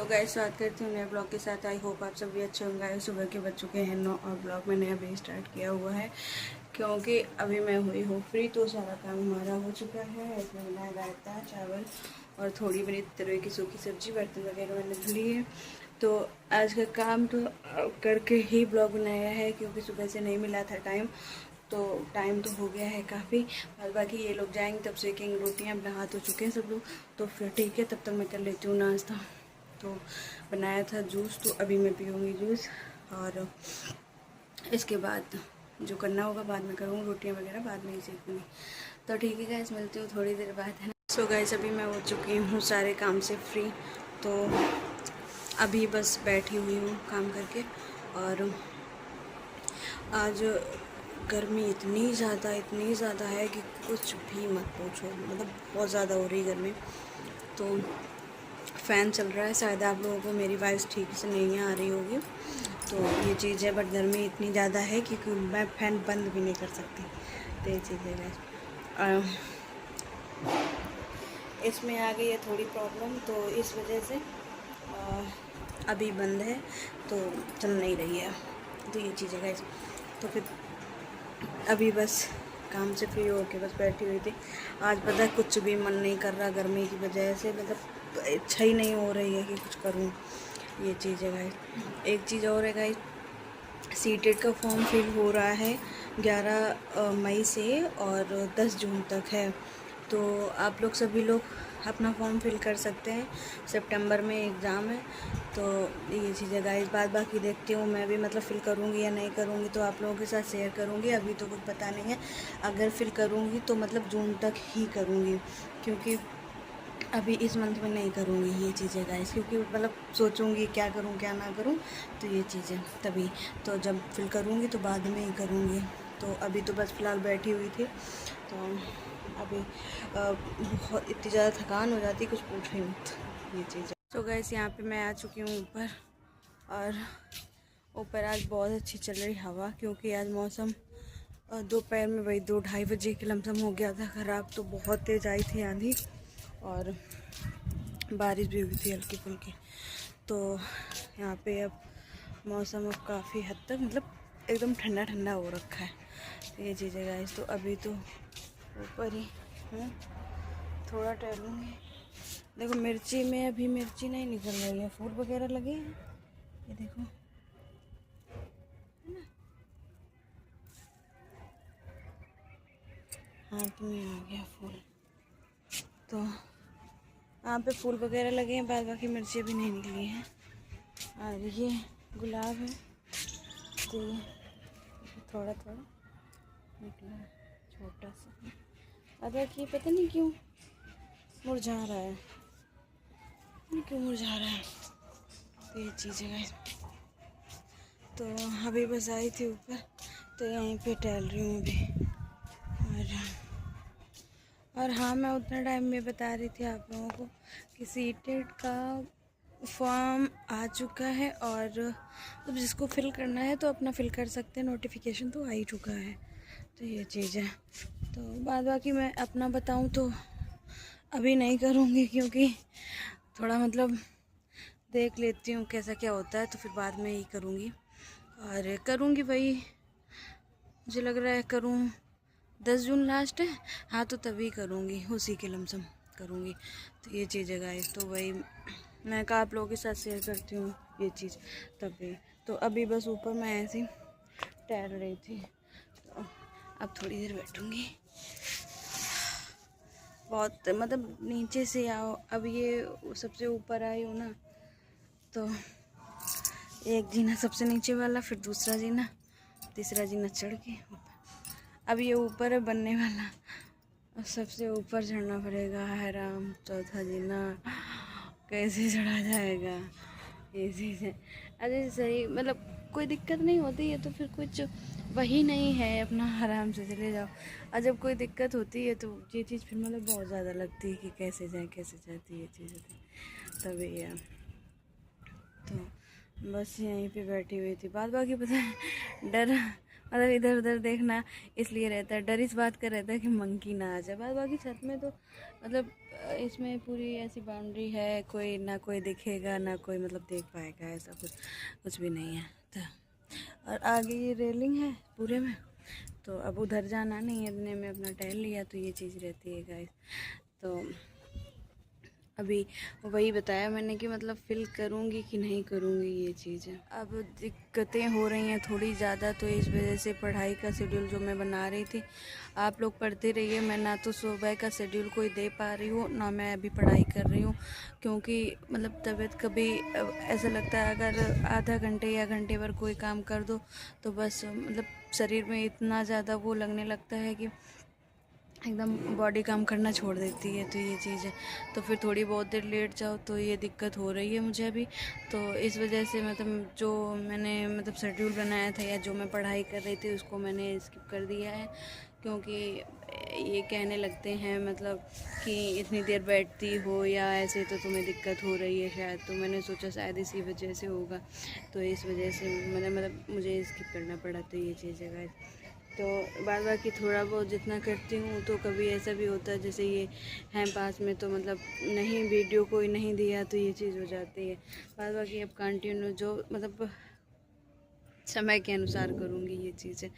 Hello guys, स्वागत करती हूँ नए ब्लॉग के साथ। आई होप आप सभी अच्छे होंगे। गाइस सुबह के बज चुके हैं 9 और ब्लॉग मैंने अभी स्टार्ट किया हुआ है क्योंकि अभी मैं हुई हूँ फ्री, तो सारा काम हमारा हो चुका है। इसमें बनाया रायता, चावल और थोड़ी बड़ी तरह की सूखी सब्जी, बर्तन वगैरह मैंने धुली है। तो आज का काम तो करके ही ब्लॉग बनाया है क्योंकि सुबह से नहीं मिला था टाइम, तो टाइम तो हो गया है काफ़ी। और बाकी ये लोग जाएंगे तब सेकेंगे रोटियाँ, नहा तो चुके हैं सब लोग, तो फिर ठीक है, तब तक मैं कर लेती हूँ नाश्ता। तो बनाया था जूस, तो अभी मैं पीऊँगी जूस और इसके बाद जो करना होगा बाद में करूँगी, रोटियाँ वगैरह बाद में ही सीखूँगी। तो ठीक है गाइस, मिलती हूँ थोड़ी देर बाद, है ना। सो गाइस अभी मैं हो चुकी हूँ सारे काम से फ्री, तो अभी बस बैठी हुई हूँ काम करके। और आज गर्मी इतनी ज़्यादा है कि कुछ भी मत पूछो, मतलब बहुत ज़्यादा हो रही गर्मी। तो फ़ैन चल रहा है, शायद आप लोगों को मेरी वॉइस ठीक से नहीं आ रही होगी, तो ये चीज़ है। बट गर्मी इतनी ज़्यादा है कि मैं फ़ैन बंद भी नहीं कर सकती, तो ये चीज़ है गाइस। इसमें आ गई है थोड़ी प्रॉब्लम, तो इस वजह से अभी बंद है, तो चल नहीं रही है, तो ये चीज़ है गाइस। तो फिर अभी बस काम से फ्री होके बस बैठी हुई थी। आज पता है कुछ भी मन नहीं कर रहा गर्मी की वजह से, मतलब इच्छा ही नहीं हो रही है कि कुछ करूं, ये चीज़ है गाइस। एक चीज़ और है गाइस, सीटेट का फॉर्म फिल हो रहा है 11 मई से और 10 जून तक है, तो आप लोग सभी लोग अपना फॉर्म फिल कर सकते हैं। सितंबर में एग्ज़ाम है, तो ये चीज़ें गाइस बाकी देखती हूँ मैं भी, मतलब फ़िल करूँगी या नहीं करूँगी तो आप लोगों के साथ शेयर करूँगी। अभी तो कुछ पता नहीं है, अगर फ़िल करूँगी तो मतलब जून तक ही करूँगी, क्योंकि अभी इस मंथ में नहीं करूँगी ये चीज़ें गाइस, क्योंकि मतलब सोचूँगी क्या करूँ क्या ना करूँ, तो ये चीज़ें तभी, तो जब फिल करूँगी तो बाद में ही करूँगी। तो अभी तो बस फ़िलहाल बैठी हुई थी, तो अभी बहुत इतनी ज़्यादा थकान हो जाती है कुछ पूछो ही मत, ये चीज़ है। तो गाइस यहाँ पे मैं आ चुकी हूँ ऊपर, और ऊपर आज बहुत अच्छी चल रही हवा, क्योंकि आज मौसम दोपहर में वही 2-2:30 बजे के लमसम हो गया था ख़राब, तो बहुत तेज़ आई थी आंधी और बारिश भी हुई थी हल्की फुल्की। तो यहाँ पे अब मौसम अब काफ़ी हद तक मतलब एकदम ठंडा ठंडा हो रखा है, तो ये चीज़ें गाइस। तो अभी तो ऊपर ही हूँ, थोड़ा टहलूँगी। देखो मिर्ची में अभी मिर्ची नहीं निकल रही है, फूल वगैरह लगे हैं, ये देखो, है ना, हाथ में आ गया फूल। तो यहाँ पे फूल वगैरह लगे हैं, बाकी मिर्ची भी नहीं निकली हैं। और ये गुलाब है, तो ये थोड़ा थोड़ा निकला है, छोटा सा। और ये पता नहीं क्यों मुरझा रहा है, क्यों मुरझा रहा है, तो ये चीज़ है। तो अभी बस आई थी ऊपर, तो यहीं पे टहल रही हूँ अभी। और हाँ, मैं उतना टाइम में बता रही थी आप लोगों को कि सीटेट का फॉर्म आ चुका है, और अब जिसको फिल करना है तो अपना फिल कर सकते हैं, नोटिफिकेशन तो आ ही चुका है, तो ये चीज़ है। तो बाकी मैं अपना बताऊं तो अभी नहीं करूँगी, क्योंकि थोड़ा मतलब देख लेती हूँ कैसा क्या होता है, तो फिर बाद में ही करूँगी। और करूँगी वही, मुझे लग रहा है करूँ 10 जून लास्ट है, हाँ, तो तभी करूँगी, उसी के लमसम करूँगी, तो ये चीज़ है गाइस। तो वही मैं कहा आप लोगों के साथ शेयर करती हूँ ये चीज़ तभी। तो अभी बस ऊपर मैं ऐसे ही टहल रही थी, तो अब थोड़ी देर बैठूँगी। बहुत मतलब नीचे से आओ, अब ये सबसे ऊपर आई हूँ ना, तो एक जीना सबसे नीचे वाला, फिर दूसरा जीना, तीसरा जीना चढ़ के अब ये ऊपर है बनने वाला, अब सबसे ऊपर चढ़ना पड़ेगा। है राम, चौथा जीना कैसे चढ़ा जाएगा, ये चीज़ है। अरे सही, मतलब कोई दिक्कत नहीं होती है, तो फिर कुछ वही नहीं है, अपना आराम से चले जाओ। और जब कोई दिक्कत होती है तो ये चीज़ फिर मतलब बहुत ज़्यादा लगती है कि कैसे जाए कैसे जाती, ये चीज़ होती है, तभी है। तो बस यहीं पे बैठी हुई थी, बाकी पता है डर मतलब इधर उधर देखना इसलिए रहता है, डर इस बात का रहता है कि मंकी ना आ जाए। बाद बाकी छत में तो मतलब इसमें पूरी ऐसी बाउंड्री है, कोई ना कोई दिखेगा ना कोई मतलब देख पाएगा, ऐसा कुछ भी नहीं है। तो और आगे ये रेलिंग है पूरे में, तो अब उधर जाना नहीं है, इतने में अपना टहल लिया, तो ये चीज़ रहती है गाइस। तो अभी वही बताया मैंने कि मतलब फ़िल करूँगी कि नहीं करूँगी ये चीज़ें। अब दिक्कतें हो रही हैं थोड़ी ज़्यादा, तो इस वजह से पढ़ाई का शेड्यूल जो मैं बना रही थी, आप लोग पढ़ते रहिए, मैं ना तो सुबह का शेड्यूल कोई दे पा रही हूँ ना मैं अभी पढ़ाई कर रही हूँ, क्योंकि मतलब तबीयत कभी ऐसा लगता है अगर आधा घंटे या घंटे भर कोई काम कर दो तो बस मतलब शरीर में इतना ज़्यादा वो लगने लगता है कि एकदम बॉडी काम करना छोड़ देती है। तो ये चीज़ है, तो फिर थोड़ी बहुत देर लेट जाओ तो ये दिक्कत हो रही है मुझे अभी। तो इस वजह से मतलब जो मैंने मतलब शेड्यूल बनाया था या जो मैं पढ़ाई कर रही थी उसको मैंने स्किप कर दिया है, क्योंकि ये कहने लगते हैं मतलब कि इतनी देर बैठती हो या ऐसे तो तुम्हें दिक्कत हो रही है शायद, तो मैंने सोचा शायद इसी वजह से होगा, तो इस वजह से मैंने मतलब मुझे स्किप करना पड़ा। तो ये चीज़ है गाइस। तो बाद बाकी थोड़ा बहुत जितना करती हूँ, तो कभी ऐसा भी होता है जैसे ये हैं पास में, तो मतलब नहीं वीडियो कोई नहीं दिया तो ये चीज़ हो जाती है। बाद बाकी अब कंटिन्यू जो मतलब समय के अनुसार करूँगी ये चीज़ है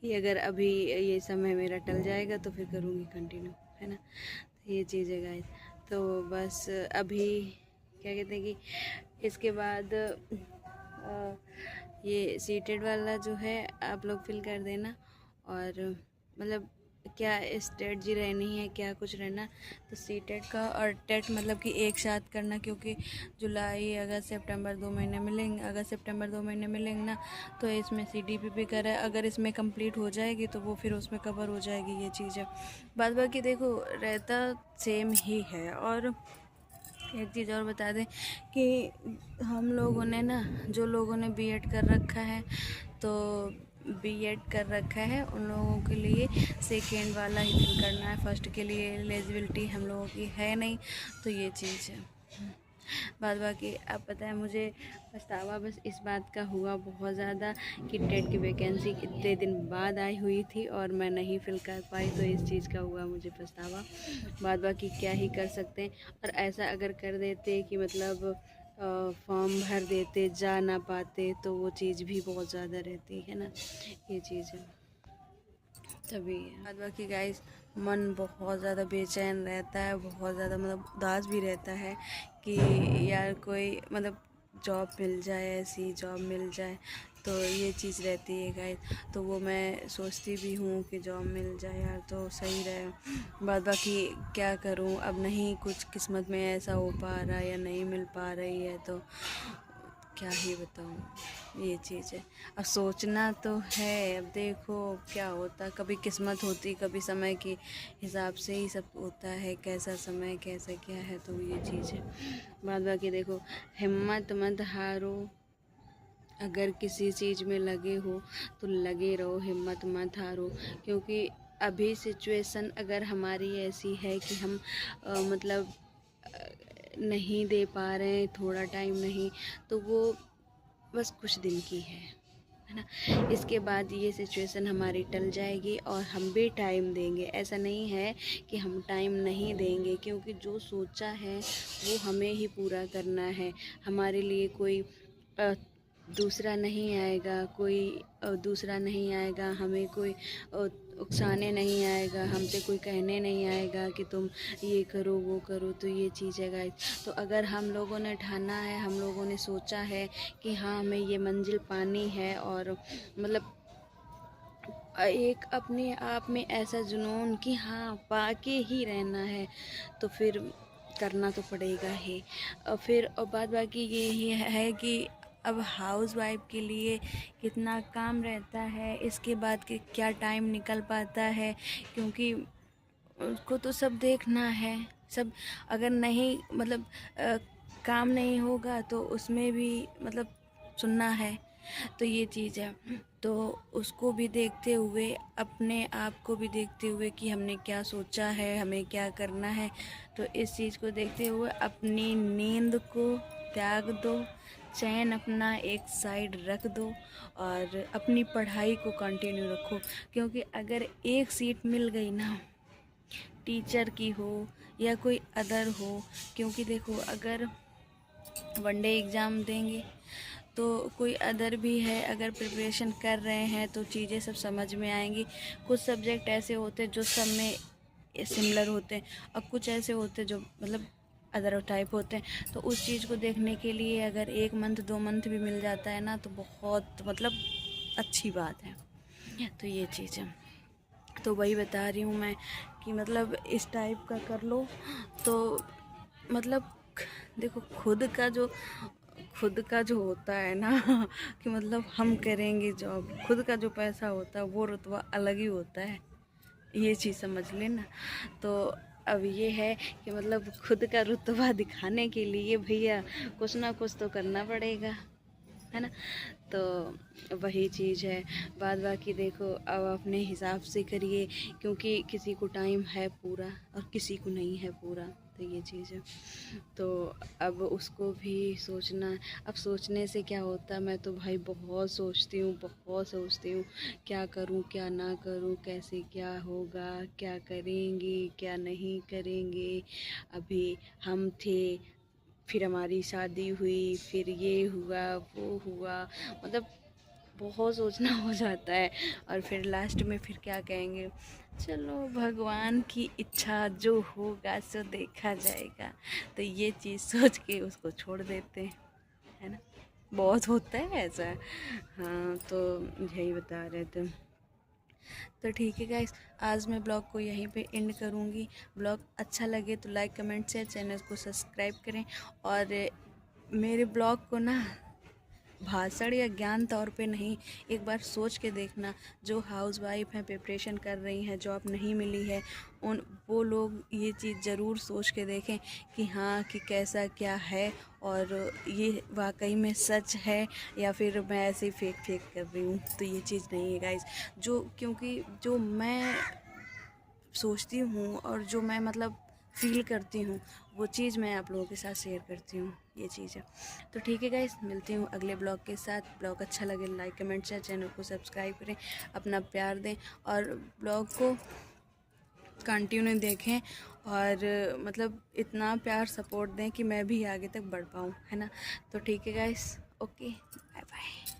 कि अगर अभी ये समय मेरा टल जाएगा तो फिर करूँगी कंटिन्यू, है ना। तो ये चीज़ है गाइस। तो बस अभी क्या कहते हैं कि इसके बाद ये सीटेड वाला जो है आप लोग फिल कर देना, और मतलब क्या स्ट्रेटजी रहनी है क्या कुछ रहना, तो सीटेड का और टेट मतलब कि एक साथ करना, क्योंकि जुलाई अगस्त सितंबर 2 महीने मिलेंगे, अगस्त सितंबर 2 महीने मिलेंगे ना, तो इसमें CDPP करा है, अगर इसमें कंप्लीट हो जाएगी तो वो फिर उसमें कवर हो जाएगी, ये चीज़ है। बाद बाकी देखो रहता सेम ही है। और एक चीज़ और बता दें कि हम लोगों ने ना, जो लोगों ने बीएड कर रखा है, तो बीएड कर रखा है उन लोगों के लिए सेकेंड वाला ही फिल करना है, फर्स्ट के लिए एलिजिबिलिटी हम लोगों की है नहीं, तो ये चीज़ है। बाद बाकी अब पता है मुझे पछतावा बस इस बात का हुआ बहुत ज़्यादा कि टेट की वैकेंसी इतने दिन बाद आई हुई थी और मैं नहीं फिल कर पाई, तो इस चीज़ का हुआ मुझे पछतावा। बाद बाकी क्या ही कर सकते हैं। और ऐसा अगर कर देते कि मतलब फॉर्म भर देते जा ना पाते, तो वो चीज़ भी बहुत ज़्यादा रहती है ना, ये चीज़ है तभी। बाद बाकी गाइस मन बहुत ज़्यादा बेचैन रहता है, बहुत ज़्यादा मतलब उदास भी रहता है कि यार कोई मतलब जॉब मिल जाए, ऐसी जॉब मिल जाए, तो ये चीज़ रहती है गाइस। तो वो मैं सोचती भी हूँ कि जॉब मिल जाए यार तो सही रहे। बाद बाकी क्या करूँ, अब नहीं कुछ किस्मत में ऐसा हो पा रहा है या नहीं मिल पा रही है, तो क्या ही बताऊँ, ये चीज़ है। अब सोचना तो है, अब देखो क्या होता, कभी किस्मत होती कभी समय के हिसाब से ही सब होता है, कैसा समय कैसा क्या है, तो ये चीज़ है। बाद बाकी देखो हिम्मत मत हारो, अगर किसी चीज़ में लगे हो तो लगे रहो, हिम्मत मत हारो, क्योंकि अभी सिचुएशन अगर हमारी ऐसी है कि हम मतलब नहीं दे पा रहे हैं, थोड़ा टाइम नहीं, तो वो बस कुछ दिन की है ना। इसके बाद ये सिचुएशन हमारी टल जाएगी और हम भी टाइम देंगे। ऐसा नहीं है कि हम टाइम नहीं देंगे, क्योंकि जो सोचा है वो हमें ही पूरा करना है। हमारे लिए कोई दूसरा नहीं आएगा, कोई दूसरा नहीं आएगा, हमें कोई उकसाने नहीं आएगा, हमसे कोई कहने नहीं आएगा कि तुम ये करो वो करो, तो ये चीज़ है गाइस। तो अगर हम लोगों ने ठाना है, हम लोगों ने सोचा है कि हाँ हमें ये मंजिल पानी है, और मतलब एक अपने आप में ऐसा जुनून कि हाँ पाके ही रहना है, तो फिर करना तो पड़ेगा ही। और फिर और बाद बाकी ये ही है कि अब हाउस वाइफ के लिए कितना काम रहता है, इसके बाद के क्या टाइम निकल पाता है, क्योंकि उसको तो सब देखना है, सब अगर नहीं मतलब काम नहीं होगा तो उसमें भी मतलब सुनना है, तो ये चीज़ है। तो उसको भी देखते हुए, अपने आप को भी देखते हुए कि हमने क्या सोचा है, हमें क्या करना है, तो इस चीज़ को देखते हुए अपनी नींद को त्याग दो, चैन अपना एक साइड रख दो और अपनी पढ़ाई को कंटिन्यू रखो। क्योंकि अगर एक सीट मिल गई ना, टीचर की हो या कोई अदर हो, क्योंकि देखो अगर वनडे एग्ज़ाम देंगे तो कोई अदर भी है, अगर प्रिपरेशन कर रहे हैं तो चीज़ें सब समझ में आएंगी। कुछ सब्जेक्ट ऐसे होते हैं जो सब में सिमिलर होते हैं और कुछ ऐसे होते हैं जो मतलब अदर टाइप होते हैं। तो उस चीज़ को देखने के लिए अगर 1 मंथ 2 मंथ भी मिल जाता है ना तो बहुत मतलब अच्छी बात है। तो ये चीज़ है, तो वही बता रही हूँ मैं कि मतलब इस टाइप का कर लो तो मतलब देखो खुद का जो होता है ना कि मतलब हम करेंगे जॉब, खुद का जो पैसा होता है वो रुतबा अलग ही होता है, ये चीज़ समझ लेना। तो अब ये है कि मतलब खुद का रुतबा दिखाने के लिए भैया कुछ ना कुछ तो करना पड़ेगा, है ना। तो वही चीज़ है। बाद बाकी देखो अब अपने हिसाब से करिए, क्योंकि किसी को टाइम है पूरा और किसी को नहीं है पूरा, तो ये चीज़ है। तो अब उसको भी सोचना, अब सोचने से क्या होता है, मैं तो भाई बहुत सोचती हूँ, बहुत सोचती हूँ क्या करूँ क्या ना करूँ, कैसे क्या होगा, क्या करेंगे क्या नहीं करेंगे। अभी हम थे, फिर हमारी शादी हुई, फिर ये हुआ वो हुआ, मतलब बहुत सोचना हो जाता है। और फिर लास्ट में फिर क्या कहेंगे, चलो भगवान की इच्छा, जो होगा सो देखा जाएगा। तो ये चीज़ सोच के उसको छोड़ देते हैं, है ना। बहुत होता है ऐसा। हाँ, तो यही बता रहे थे। तो ठीक है गाइस, आज मैं ब्लॉग को यहीं पे एंड करूँगी। ब्लॉग अच्छा लगे तो लाइक कमेंट शेयर, चैनल को सब्सक्राइब करें। और मेरे ब्लॉग को ना भाषण या ज्ञान तौर पे नहीं, एक बार सोच के देखना, जो हाउस वाइफ हैं, प्रिपरेशन कर रही हैं, जॉब नहीं मिली है, उन वो लोग ये चीज़ ज़रूर सोच के देखें कि हाँ कि कैसा क्या है और ये वाकई में सच है या फिर मैं ऐसे ही फेक फेक कर रही हूँ। तो ये चीज़ नहीं है गाइस, जो क्योंकि जो मैं सोचती हूँ और जो मैं मतलब फ़ील करती हूँ वो चीज़ मैं आप लोगों के साथ शेयर करती हूँ, ये चीज़ है। तो ठीक है गाइस, मिलती हूँ अगले ब्लॉग के साथ। ब्लॉग अच्छा लगे लाइक कमेंट शेयर, चैनल को सब्सक्राइब करें, अपना प्यार दें और ब्लॉग को कंटिन्यू देखें और मतलब इतना प्यार सपोर्ट दें कि मैं भी आगे तक बढ़ पाऊँ, है ना। तो ठीक है गाइस, ओके, बाय बाय।